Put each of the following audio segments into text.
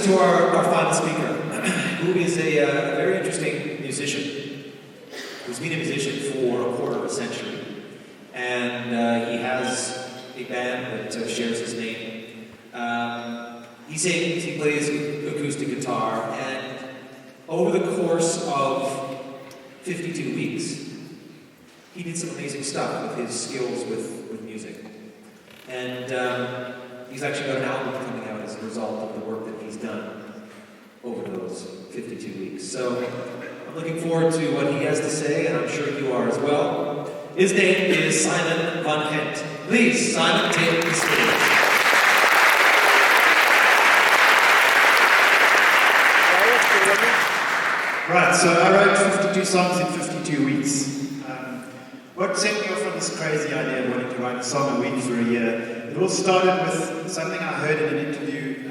listen to our final speaker, who is a very interesting musician, who's been a musician for a quarter of a century. And he has a band that shares his name. He sings, he plays acoustic guitar, and over the course of 52 weeks, he did some amazing stuff with his skills with music. And he's actually got an album coming out as a result of the work that he's done over those 52 weeks. So I'm looking forward to what he has to say, and I'm sure you are as well. His name is Simon Van Hent. Please, Simon, take the stage. Right, so I wrote 52 songs in 52 weeks. What set me off on this crazy idea of wanting to write a song a week for a year? It all started with something I heard in an interview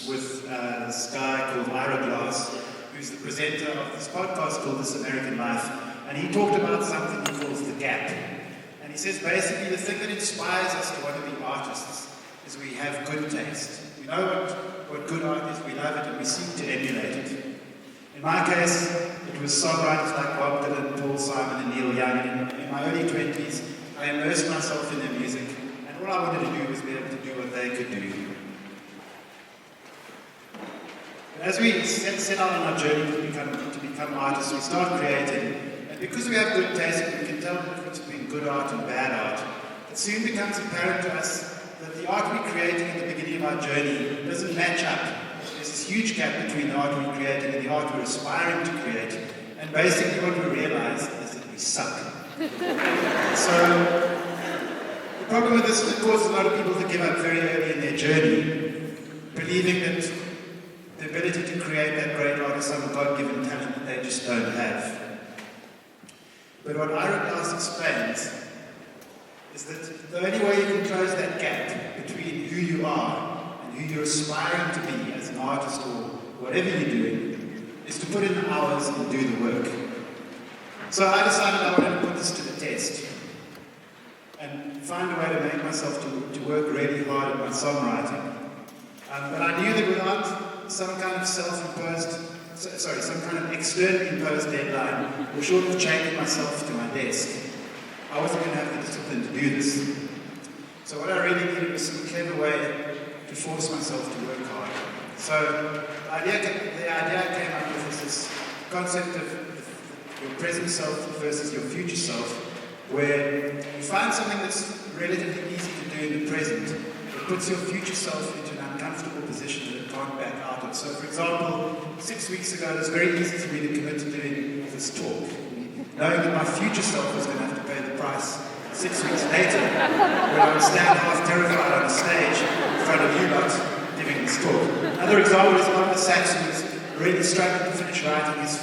with this guy called Ira Glass, who's the presenter of this podcast called This American Life. And he talked about something he calls the gap. And he says basically the thing that inspires us to want to be artists is we have good taste. We know what good art is, we love it, and we seem to emulate it. In my case, it was songwriters like Bob Dylan, Paul Simon, and Neil Young. In my early 20s, I immersed myself in their music, and all I wanted to do was be able to do what they could do. And as we set out on our journey to become artists, we start creating. And because we have good taste, we can tell the difference between good art and bad art. It soon becomes apparent to us that the art we're creating at the beginning of our journey doesn't match up. There's this huge gap between the art we're creating and the art we're aspiring to create. And basically what we realize is that we suck. So the problem with this is it causes a lot of people to give up very early in their journey, believing that the ability to create that great art is some God-given talent that they just don't have. But what Ira Glass explains is that the only way you can close that gap between who you are and who you're aspiring to be as an artist or whatever you're doing is to put in the hours and do the work. So I decided I wanted to put this to the test and find a way to make myself to work really hard at my songwriting. But I knew that without some kind of some kind of externally imposed deadline, or short of chaining myself to my desk, I wasn't going to have the discipline to do this. So what I really needed was some clever way to force myself to work hard. So the idea I came up with is this concept of your present self versus your future self, where you find something that's relatively easy to do in the present, that puts your future self into an uncomfortable position that it can't back out of. So for example, 6 weeks ago it was very easy for me to commit to doing this talk, knowing that my future self was going to have to pay the price 6 weeks later, when I would stand half terrified on a stage in front of you lot giving this talk. Another example is Oliver Sacks, who was really struggling to finish writing his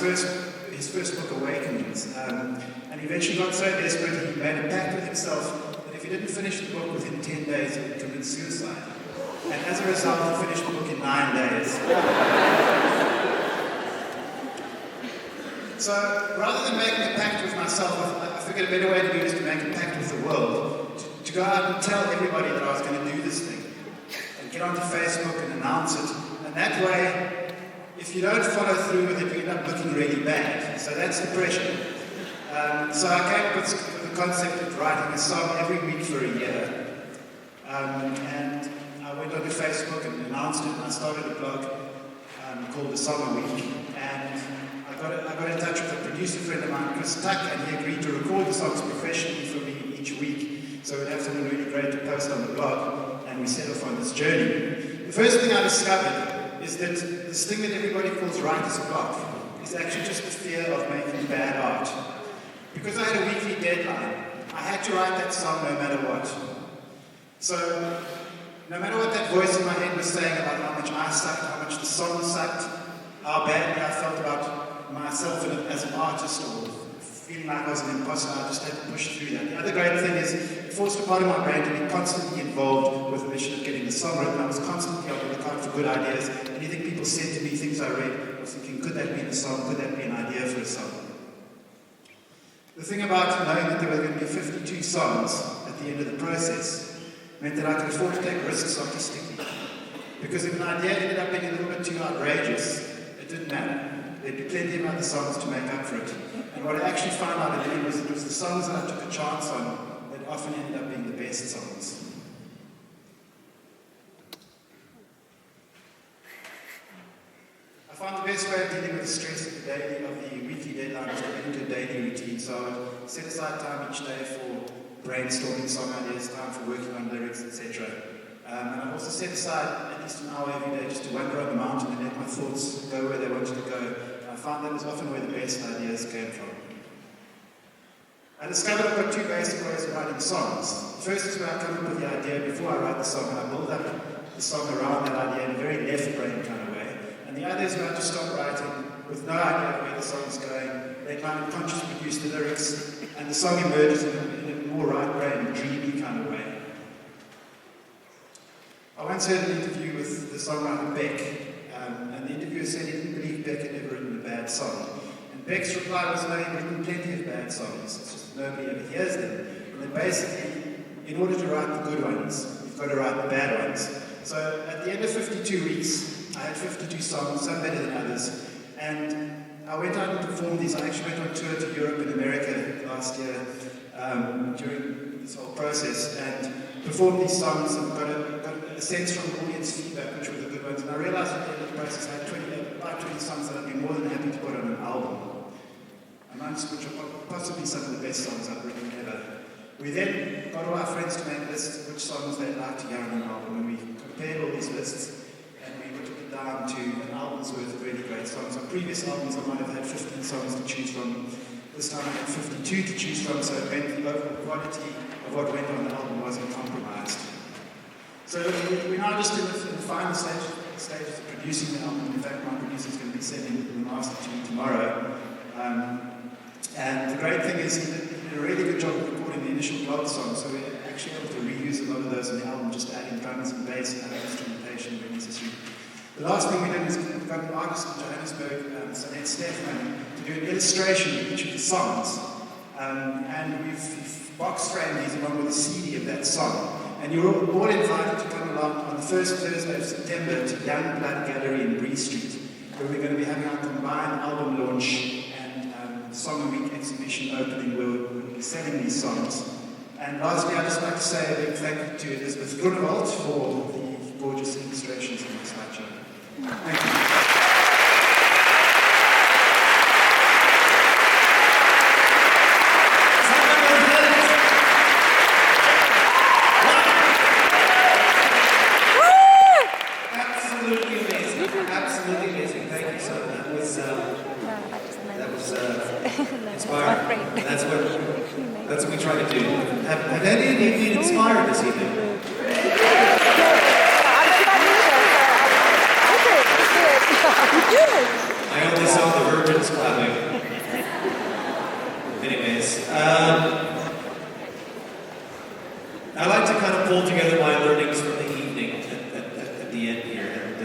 first book, Awakenings. And he eventually got so desperate he made a pact with himself that if he didn't finish the book within 10 days, he would commit suicide. And as a result, he finished the book in 9 days. So rather than making a pact with myself, I figured a better way to do it is to make a pact with the world. To go out and tell everybody that I was going to do this thing. And get onto Facebook and announce it. And that way, if you don't follow through with it, you end up looking really bad. So that's the pressure. So I came up with the concept of writing a song every week for a year. And I went onto Facebook and announced it, and I started a blog called The Song a Week. And I got in touch with a producer friend of mine, Chris Tuck, and he agreed to record the songs professionally for me each week. So we'd have something really great to post on the blog, and we set off on this journey. The first thing I discovered is that this thing that everybody calls writer's block is actually just the fear of making bad art. Because I had a weekly deadline, I had to write that song no matter what. So, no matter what that voice in my head was saying about how much I sucked, how much the song sucked, how badly I felt about myself as an artist, or feeling like I was an imposter, I just had to push through that. The other great thing is, it forced a part of my brain to be constantly involved with the mission of getting the song written. I was constantly on the lookout for good ideas. Anything people said to me, things I read, I was thinking, could that be the song? Could that be an idea for a song? The thing about knowing that there were going to be 52 songs at the end of the process meant that I could afford to take risks artistically. Because if an idea ended up being a little bit too plenty of other songs to make up for it. And what I actually found out in the end was it was the songs that I took a chance on that often ended up being the best songs. I found the best way of dealing with the stress of the weekly deadline was to get into a daily routine. So I would set aside time each day for brainstorming song ideas, time for working on lyrics, etc. And I've also set aside at least an hour every day just to wander on the mountain and let my thoughts go where they wanted to go. And I found that was often where the best ideas came from. I discovered I've got two basic ways of writing songs. The first is where I come up with the idea before I write the song, and I build up the song around that idea in a very left brain kind of way. And the other is where I just stop writing with no idea of where the song's going, let my unconscious produce the lyrics, and the song emerges in a more right brain, dreamy kind of way. I once heard an interview with the songwriter Beck, and the interviewer said he didn't believe Beck had ever written a bad song. And Beck's reply was, no, he'd written plenty of bad songs, it's just nobody ever hears them. And then basically, in order to write the good ones, you've got to write the bad ones. So at the end of 52 weeks, I had 52 songs, some better than others, and I went out and performed these. I actually went on tour to Europe and America last year during this whole process, and performed these songs and got a sense from the audience feedback which were the good ones. And I realized at the end of the process I had about 20 songs that I'd be more than happy to put on an album, amongst which are possibly some of the best songs I've written ever. We then got all our friends to make lists of which songs they'd like to hear on an album, and we compared all these lists, and we took it down to an album's worth of really great songs. On previous albums I might have had 15 songs to choose from. This time I had 52 to choose from, so it meant the overall quality of what went on the album wasn't compromised. So we're now just in the final stages of producing the album. In fact, my producer's going to be sending the master to me tomorrow. And the great thing is he did a really good job of recording the initial block songs, so we're actually able to reuse a lot of those in the album, just adding drums and bass and other instrumentation where necessary. The last thing we did was we got an artist in Johannesburg, Sanet Stefan, to do an illustration of each of the songs. And we've box framed these along with a CD of that song. And you're all invited to come along on the first Thursday of September to Young Blood Gallery in Bree Street, where we're going to be having our combined album launch and Song of the Week exhibition opening, where we'll be selling these songs. And lastly, I'd just like to say a big thank you to Elizabeth Grunewald for the gorgeous illustrations in this slideshow. Thank you. Inspiring. That's what we try to do. Have any of you been inspired this evening? I only saw the virgins clapping. Anyways, I like to kind of pull together my learnings from the evening at the end here, and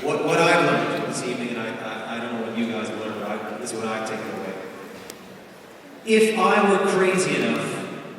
what I learned this evening, and I don't know what you guys learned, but this is what I take away. If I were crazy enough